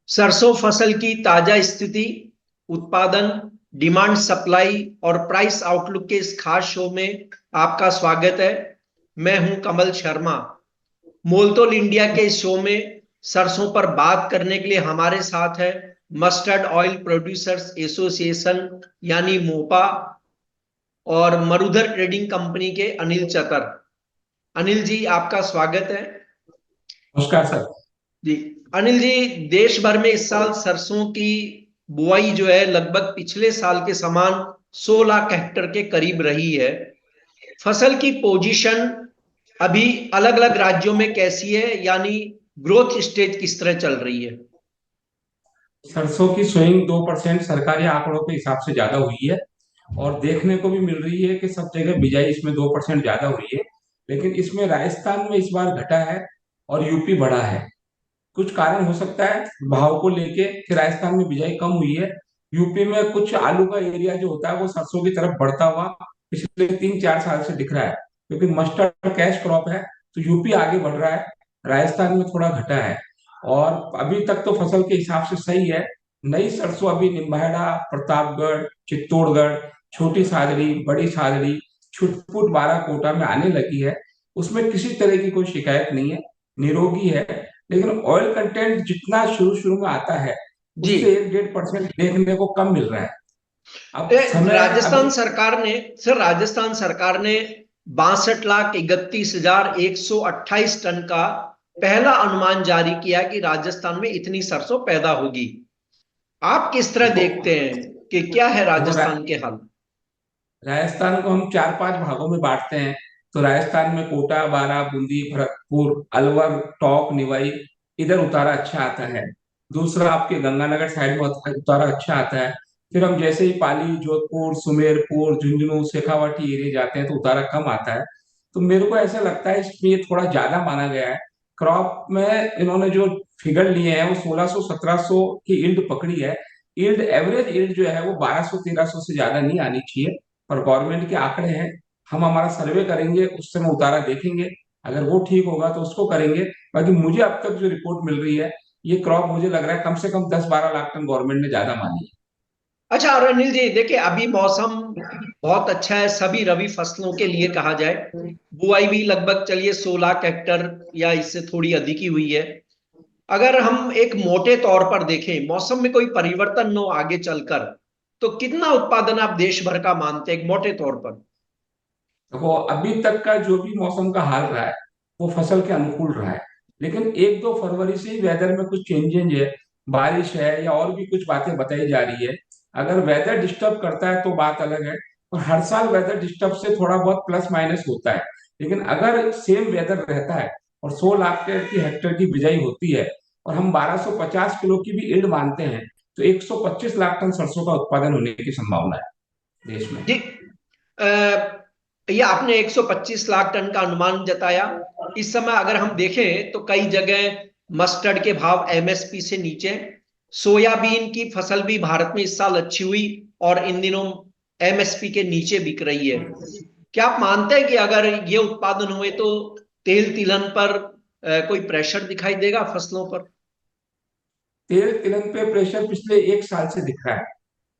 सरसों फसल की ताजा स्थिति, उत्पादन, डिमांड सप्लाई और प्राइस आउटलुक के इस खास शो में आपका स्वागत है। मैं हूं कमल शर्मा। मोलतोल इंडिया के इस शो में सरसों पर बात करने के लिए हमारे साथ है मस्टर्ड ऑयल प्रोड्यूसर्स एसोसिएशन यानी मोपा और मरुधर ट्रेडिंग कंपनी के अनिल चतर। अनिल जी, आपका स्वागत है। नमस्कार सर। जी, अनिल जी, देश भर में इस साल सरसों की बुआई जो है लगभग पिछले साल के समान 100 लाख हेक्टेयर के करीब रही है। फसल की पोजीशन अभी अलग अलग राज्यों में कैसी है, यानी ग्रोथ स्टेज किस तरह चल रही है? सरसों की स्विंग 2% सरकारी आंकड़ों के हिसाब से ज्यादा हुई है। और देखने को भी मिल रही है कि सब जगह बिजाई इसमें 2% ज्यादा हुई है। लेकिन इसमें राजस्थान में इस बार घटा है और यूपी बढ़ा है। कुछ कारण हो सकता है भाव को लेके कि राजस्थान में बिजाई कम हुई है। यूपी में कुछ आलू का एरिया जो होता है वो सरसों की तरफ बढ़ता हुआ पिछले 3-4 साल से दिख रहा है, क्योंकि मस्टर्ड कैश क्रॉप है। तो यूपी आगे बढ़ रहा है, राजस्थान में थोड़ा घटा है। और अभी तक तो फसल के हिसाब से सही है। नई सरसों अभी निम्बाहेड़ा, प्रतापगढ़, चित्तौड़गढ़, छोटी सादड़ी, बड़ी सादड़ी, छुटपुट, बाराकोटा में आने लगी है। उसमें किसी तरह की कोई शिकायत नहीं है, निरोगी है। लेकिन ऑयल कंटेंट जितना शुरू शुरू में आता है जी। उससे 1-1.5% देखने को कम मिल रहा है। अब समय राजस्थान अभी सरकार ने, सर, राजस्थान सरकार ने 62,31,128 टन का पहला अनुमान जारी किया कि राजस्थान में इतनी सरसों पैदा होगी। आप किस तरह देखो देखते हैं कि क्या है देखो राजस्थान के हाल? राजस्थान को हम 4-5 भागों में बांटते हैं। तो राजस्थान में कोटा, बारां, बूंदी, भरतपुर, अलवर, टोंक, निवाई, इधर उतारा अच्छा आता है। दूसरा आपके गंगानगर साइड में उतारा अच्छा आता है। फिर हम जैसे ही पाली, जोधपुर, सुमेरपुर, झुंझुनू, शेखावाटी एरिया जाते हैं तो उतारा कम आता है। तो मेरे को ऐसा लगता है इसमें ये थोड़ा ज्यादा माना गया है। क्रॉप में इन्होंने जो फिगर लिए हैं वो 1600-1700 की ईल्ड पकड़ी है। ईल्ड, एवरेज ईल्ड जो है वो 1200-1300 से ज्यादा नहीं आनी चाहिए। और गवर्नमेंट के आंकड़े हैं। हम हमारा सर्वे करेंगे, उस समय उतारा देखेंगे। अगर वो ठीक होगा तो उसको करेंगे। बाकी मुझे अब तक जो रिपोर्ट मिल रही है, ये क्रॉप मुझे लग रहा है कम से कम 10-12 लाख टन गवर्नमेंट ने ज्यादा मानी अच्छा, और अनिल जी देखिए, अभी मौसम बहुत अच्छा है सभी रबी फसलों के लिए कहा जाए। बुआई भी लगभग चलिए 16 लाख हेक्टेयर या इससे थोड़ी अधिक ही हुई है। अगर हम एक मोटे तौर पर देखें, मौसम में कोई परिवर्तन हो आगे चलकर, तो कितना उत्पादन आप देश भर का मानते हैं एक मोटे तौर पर? है। वो अभी तक का जो भी मौसम का हाल रहा है वो फसल के अनुकूल रहा है। लेकिन 1-2 फरवरी से ही वेदर में कुछ चेंजेज है, बारिश है या और भी कुछ बातें बताई जा रही है। अगर वेदर डिस्टर्ब करता है तो बात अलग है। और हर साल वेदर डिस्टर्ब से थोड़ा बहुत प्लस माइनस होता है। लेकिन अगर सेम वेदर रहता है और 100 लाख की हेक्टेयर की बिजाई होती है और हम 1250 किलो की भी ईल्ड मानते हैं, तो 125 लाख टन सरसों का उत्पादन होने की संभावना है देश में। जी। ये आपने 125 लाख टन का अनुमान जताया। इस समय अगर हम देखें तो कई जगह मस्टर्ड के भाव एमएसपी से नीचे। सोयाबीन की फसल भी भारत में इस साल अच्छी हुई और इन दिनों एमएसपी के नीचे बिक रही है। क्या आप मानते हैं कि अगर ये उत्पादन हुए तो तेल तिलहन पर कोई प्रेशर दिखाई देगा फसलों पर? तेल तिलहन पे प्रेशर पिछले 1 साल से दिख रहा है।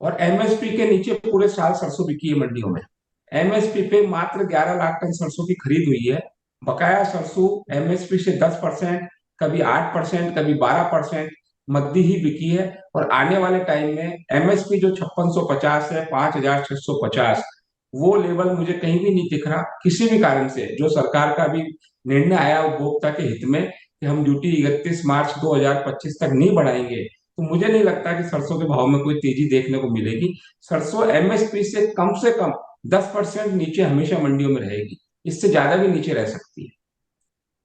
और एमएसपी के नीचे पूरे साल सरसों बिकी है मंडियों में। एमएसपी पे मात्र 11 लाख टन सरसों की खरीद हुई है। बकाया सरसों एमएसपी से 10%, कभी 8%, कभी 12% मद्दी ही बिकी है। और आने वाले टाइम में एमएसपी जो 5650 है, 5650, वो लेवल मुझे कहीं भी नहीं दिख रहा किसी भी कारण से। जो सरकार का भी निर्णय आया उपभोक्ता के हित में कि हम ड्यूटी 31 मार्च 2025 तक नहीं बढ़ाएंगे, तो मुझे नहीं लगता कि सरसों के भाव में कोई तेजी देखने को मिलेगी। सरसों एमएसपी से कम 10% नीचे हमेशा मंडियों में रहेगी। इससे ज्यादा भी नीचे रह सकती है।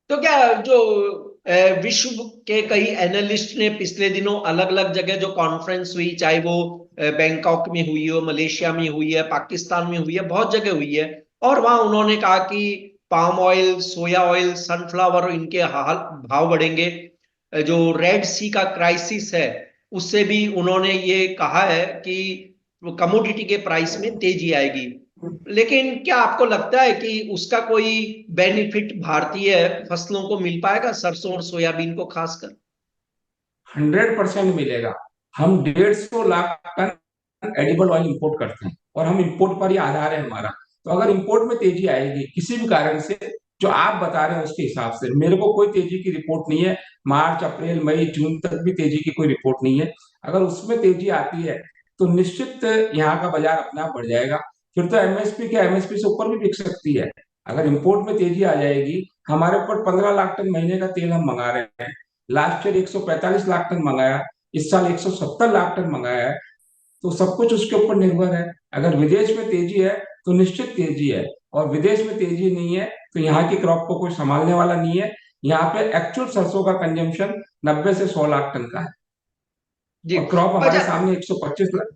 तो क्या जो विश्व के कई एनालिस्ट ने पिछले दिनों अलग अलग जगह जो कॉन्फ्रेंस हुई, चाहे वो बैंकॉक में हुई हो, मलेशिया में हुई है, पाकिस्तान में हुई है, बहुत जगह हुई है, और वहां उन्होंने कहा कि पाम ऑयल, सोया ऑयल, सनफ्लावर, इनके हाल भाव बढ़ेंगे। जो रेड सी का क्राइसिस है उससे भी उन्होंने ये कहा है कि कमोडिटी के प्राइस में तेजी आएगी। लेकिन क्या आपको लगता है कि उसका कोई बेनिफिट भारतीय फसलों को मिल पाएगा, सरसों और सोयाबीन को खासकर? 100% मिलेगा। हम 150 lakh ton edible oil import करते हैं और हम इंपोर्ट पर ही आधार है हमारा। तो अगर इंपोर्ट में तेजी आएगी किसी भी कारण से, जो आप बता रहे हैं उसके हिसाब से मेरे को कोई तेजी की रिपोर्ट नहीं है। मार्च अप्रैल मई जून तक भी तेजी की कोई रिपोर्ट नहीं है। अगर उसमें तेजी आती है तो निश्चित यहाँ का बाजार अपने आप बढ़ जाएगा। फिर तो एमएसपी के एमएसपी से ऊपर भी बिक सकती है। अगर इंपोर्ट में तेजी आ जाएगी, हमारे ऊपर 15 लाख टन महीने का तेल हम मंगा रहे हैं। लास्ट ईयर 145 लाख टन मंगाया, इस साल 170 लाख टन मंगाया है। तो सब कुछ उसके ऊपर निर्भर है। अगर विदेश में तेजी है तो निश्चित तेजी है, और विदेश में तेजी नहीं है तो यहाँ की क्रॉप को कोई संभालने वाला नहीं है। यहाँ पे एक्चुअल सरसों का कंजम्पशन 90 से 100 लाख टन का है, जी। और क्रॉप हमारे अच्छा सामने 125 लाख।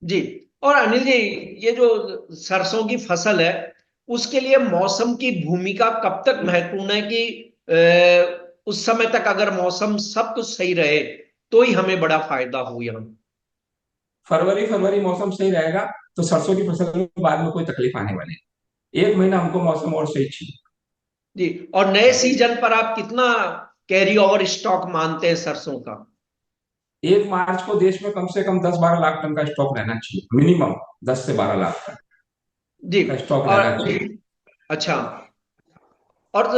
जी। और अनिल जी, ये जो सरसों की फसल है, उसके लिए मौसम की भूमिका कब तक महत्वपूर्ण है कि उस समय तक अगर मौसम सब कुछ सही रहे तो ही हमें बड़ा फायदा हो यहाँ। फरवरी फरवरी मौसम सही रहेगा तो सरसों की फसल में बाद में कोई तकलीफ आने वाली नहीं। एक महीना हमको मौसम और सही चाहिए। जी। और नए सीजन पर आप कितना कैरी ओवर स्टॉक मानते हैं सरसों का? 1 मार्च को देश में कम से कम 10-12 लाख टन का स्टॉक रहना चाहिए, मिनिमम 10 से 12 लाख टन जी। का स्टॉक और रहना चाहिए। अच्छा, और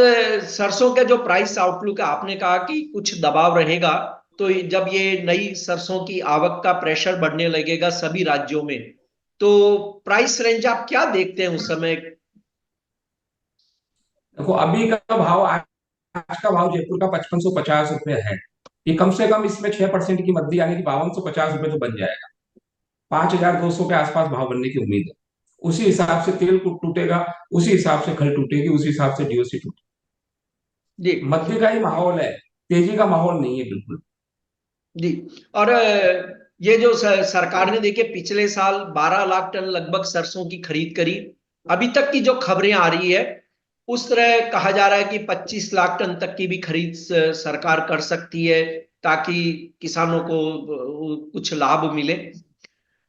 सरसों का जो प्राइस आउटलुक है, आपने कहा कि कुछ दबाव रहेगा, तो जब ये नई सरसों की आवक का प्रेशर बढ़ने लगेगा सभी राज्यों में, तो प्राइस रेंज आप क्या देखते हैं उस समय? देखो अभी का भाव, आज का भाव जयपुर का 5550 रुपये है। ये कम से कम इसमें 6% की मद्दी यानी कि 5250 रुपये तो बन जाएगा। 5200 के आसपास भाव बनने की उम्मीद है। उसी हिसाब से तेल टूटेगा, उसी हिसाब से खल टूटेगी, उसी हिसाब से डीओसी टूटेगी। जी। मद्दी का ही माहौल है, तेजी का माहौल नहीं है बिल्कुल। जी। और ये जो सरकार ने देखिए पिछले साल 12 लाख टन लगभग सरसों की खरीद करी। अभी तक की जो खबरें आ रही है, उस तरह कहा जा रहा है कि 25 लाख टन तक की भी खरीद सरकार कर सकती है, ताकि किसानों को कुछ लाभ मिले।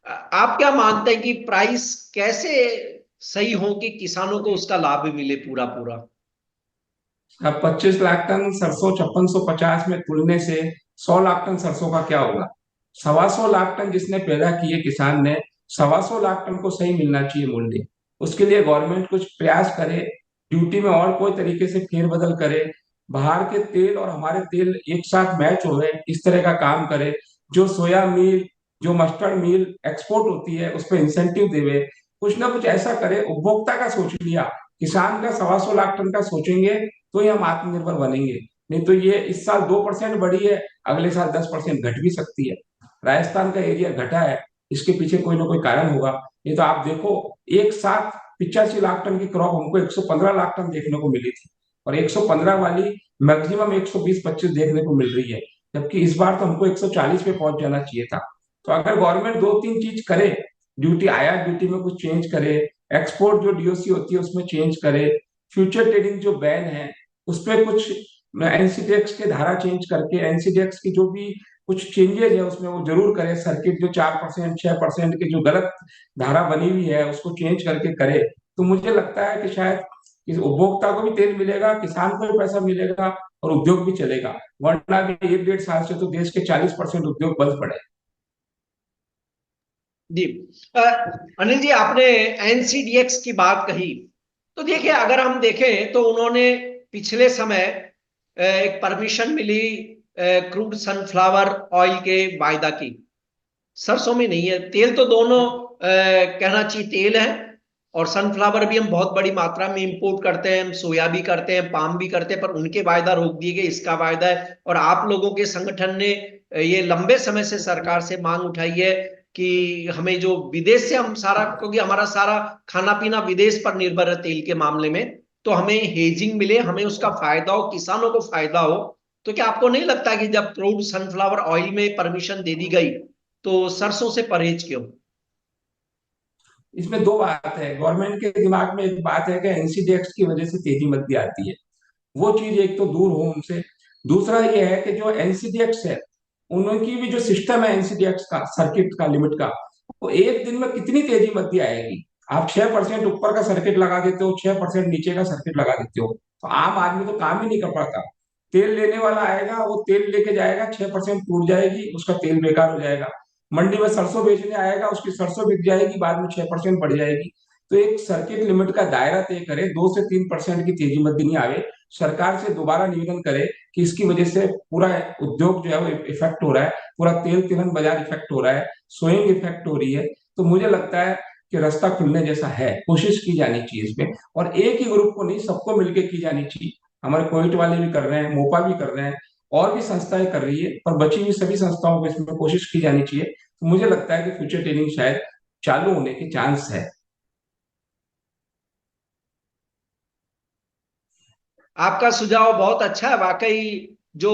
आप क्या मानते हैं कि प्राइस कैसे सही हो कि किसानों को उसका लाभ मिले पूरा पूरा? अब 25 लाख टन सरसों 5650 में तुलने से 100 लाख टन सरसों का क्या होगा? 125 लाख टन जिसने पैदा किए किसान ने, 125 लाख टन को सही मिलना चाहिए मूल्य। उसके लिए गवर्नमेंट कुछ प्रयास करे, ड्यूटी में और कोई तरीके से फेरबदल करे, बाहर के तेल और हमारे तेल एक साथ मैच हो गए इस तरह का काम करे। जो सोया मील, जो मस्टर्ड मील एक्सपोर्ट होती है उस पर इंसेंटिव देवे, कुछ ना कुछ ऐसा करे। उपभोक्ता का सोच लिया, किसान का 125 लाख टन का सोचेंगे तो ही हम आत्मनिर्भर बनेंगे। नहीं तो ये इस साल 2% बढ़ी है, अगले साल 10% घट भी सकती है। राजस्थान का एरिया घटा है, इसके पीछे कोई ना कोई कारण होगा। नहीं तो आप देखो, एक साथ 85 लाख टन की क्रॉप हमको 115 लाख टन देखने को मिली थी, और 115 वाली मैक्सिमम 120-25 देखने को मिल रही है। जबकि इस बार तो हमको 140 पे पहुंच जाना चाहिए था। तो अगर गवर्नमेंट दो तीन चीज करे, ड्यूटी आयात ड्यूटी में कुछ चेंज करे, एक्सपोर्ट जो डीओसी होती है उसमें चेंज करे, फ्यूचर ट्रेडिंग जो बैन है उस पर कुछ एनसीडीएक्स के धारा चेंज करके, एनसीडीएक्स की जो भी कुछ चेंजेस है उसमें वो जरूर करे। सर्किट जो 4% 6% के जो गलत धारा बनी हुई है उसको चेंज करके करे, तो मुझे लगता है कि शायद इस उपभोक्ता को भी तेल मिलेगा, किसान को भी पैसा मिलेगा, और उद्योग भी चलेगा। वरना भी 1-1.5 साल से तो देश के 40% उद्योग बंद पड़े। जी। अ, अनिल जी, आपने एनसीडीएक्स की बात कही, तो देखिए अगर हम देखें तो उन्होंने पिछले समय एक परमिशन मिली क्रूड सनफ्लावर ऑयल के वायदा की। सरसों में नहीं है तेल, तो दोनों कहना चाहिए तेल है। और सनफ्लावर भी हम बहुत बड़ी मात्रा में इंपोर्ट करते हैं, हम सोया भी करते हैं, पाम भी करते हैं, पर उनके वायदा रोक दिए गए, इसका वायदा है। और आप लोगों के संगठन ने ये लंबे समय से सरकार से मांग उठाई है कि हमें जो विदेश से हम सारा, क्योंकि हमारा सारा खाना पीना विदेश पर निर्भर है तेल के मामले में, तो हमें हेजिंग मिले, हमें उसका फायदा हो, किसानों को फायदा हो। तो क्या आपको नहीं लगता कि जब क्रूड सनफ्लावर ऑयल में परमिशन दे दी गई, तो सरसों से परहेज क्यों? इसमें दो बात है, गवर्नमेंट के दिमाग में एक बात है कि एनसीडीएक्स की वजह से तेजी मंदी आती है, वो चीज एक तो दूर हो उनसे। दूसरा ये है कि जो एनसीडीएक्स है, उनकी भी जो सिस्टम है एनसीडीएक्स का, सर्किट का, लिमिट का, वो एक दिन में कितनी तेजी मध्य आएगी। आप 6% ऊपर का सर्किट लगा देते हो, 6% नीचे का सर्किट लगा देते हो, तो आम आदमी तो काम ही नहीं कर पाता। तेल लेने वाला आएगा, वो तेल लेके जाएगा, 6% टूट जाएगी, उसका तेल बेकार हो जाएगा। मंडी में सरसों बेचने आएगा, उसकी सरसों बिक जाएगी, बाद में 6% बढ़ जाएगी। तो एक सर्किट लिमिट का दायरा तय करे, 2 से 3% की तेजी मत नहीं आवे। सरकार से दोबारा निवेदन करे कि इसकी वजह से पूरा उद्योग जो है वो इफेक्ट हो रहा है, पूरा तेल तिलहन बाजार इफेक्ट हो रहा है, सोइंग इफेक्ट हो रही है। तो मुझे लगता है कि रास्ता खुलने जैसा है, कोशिश की जानी चाहिए इसमें, और एक ही ग्रुप को नहीं, सबको मिलकर की जानी चाहिए। हमारे कोविड वाले भी कर रहे हैं, मोपा भी कर रहे हैं, और भी संस्थाएं कर रही है, पर बची हुई सभी संस्थाओं को इसमें कोशिश की जानी चाहिए। तो मुझे लगता है कि फ्यूचर ट्रेनिंग शायद चालू होने के चांस है। आपका सुझाव बहुत अच्छा है वाकई। जो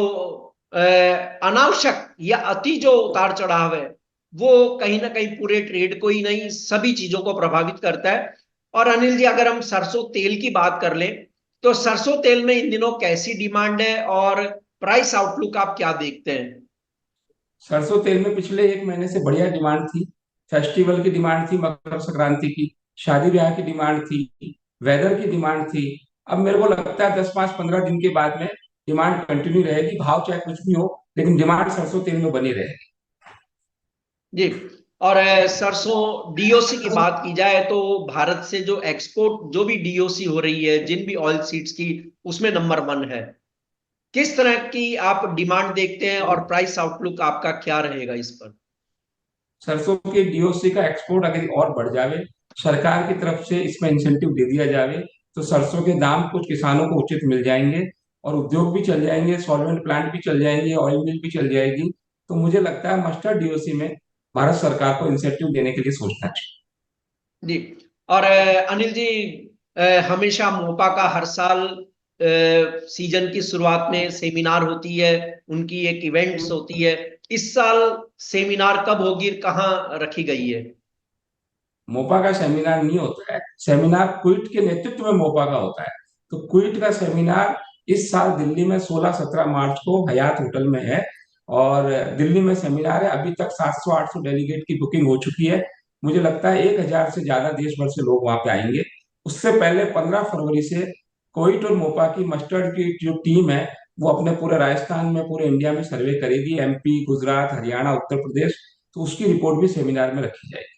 अनावश्यक या अति जो उतार चढ़ाव है वो कहीं ना कहीं पूरे ट्रेड को ही नहीं, सभी चीजों को प्रभावित करता है। और अनिल जी, अगर हम सरसों तेल की बात कर लें तो सरसों तेल में इन दिनों कैसी डिमांड है और प्राइस आउटलुक आप क्या देखते हैं? सरसों तेल में पिछले 1 महीने से बढ़िया डिमांड थी। फेस्टिवल की डिमांड थी, मकर संक्रांति की, शादी ब्याह की डिमांड थी, वेदर की डिमांड थी। अब मेरे को लगता है 10, 5, 15 दिन के बाद में डिमांड कंटिन्यू रहेगी, भाव चाहे कुछ भी हो, लेकिन डिमांड सरसों तेल में बनी रहेगी। जी। और सरसों डीओसी की बात की जाए तो भारत से जो एक्सपोर्ट जो भी डीओसी हो रही है जिन भी ऑयल सीड्स की, उसमें नंबर वन है। किस तरह की आप डिमांड देखते हैं और प्राइस आउटलुक आपका क्या रहेगा इस पर? सरसों के डीओसी का एक्सपोर्ट अगर और बढ़ जावे, सरकार की तरफ से इसमें इंसेंटिव दे दिया जावे, तो सरसों के दाम कुछ किसानों को उचित मिल जाएंगे, और उद्योग भी चल जाएंगे, सॉल्वेंट प्लांट भी चल जाएंगे, ऑयल मिल भी चल जाएगी। तो मुझे लगता है मस्टर्ड डीओसी में भारत सरकार को इंसेंटिव देने के लिए सोचना चाहिए। जी। और अनिल जी, हमेशा मोपा का हर साल सीजन की शुरुआत में सेमिनार होती है, उनकी एक इवेंट्स होती है। इस साल सेमिनार कब होगी, कहाँ रखी गई है? मोपा का सेमिनार नहीं होता है, सेमिनार क्विट के नेतृत्व में मोपा का होता है। तो क्विट का सेमिनार इस साल दिल्ली में 16, 17 मार्च को हयात होटल में है, और दिल्ली में सेमिनार है। अभी तक 700, 800 डेलीगेट की बुकिंग हो चुकी है। मुझे लगता है 1,000 से ज्यादा देश भर से लोग वहां पे आएंगे। उससे पहले 15 फरवरी से क्विट और मोपा की मस्टर्ड की जो टीम है, वो अपने पूरे राजस्थान में, पूरे इंडिया में सर्वे करेगी, एमपी, गुजरात, हरियाणा, उत्तर प्रदेश। तो उसकी रिपोर्ट भी सेमिनार में रखी जाएगी।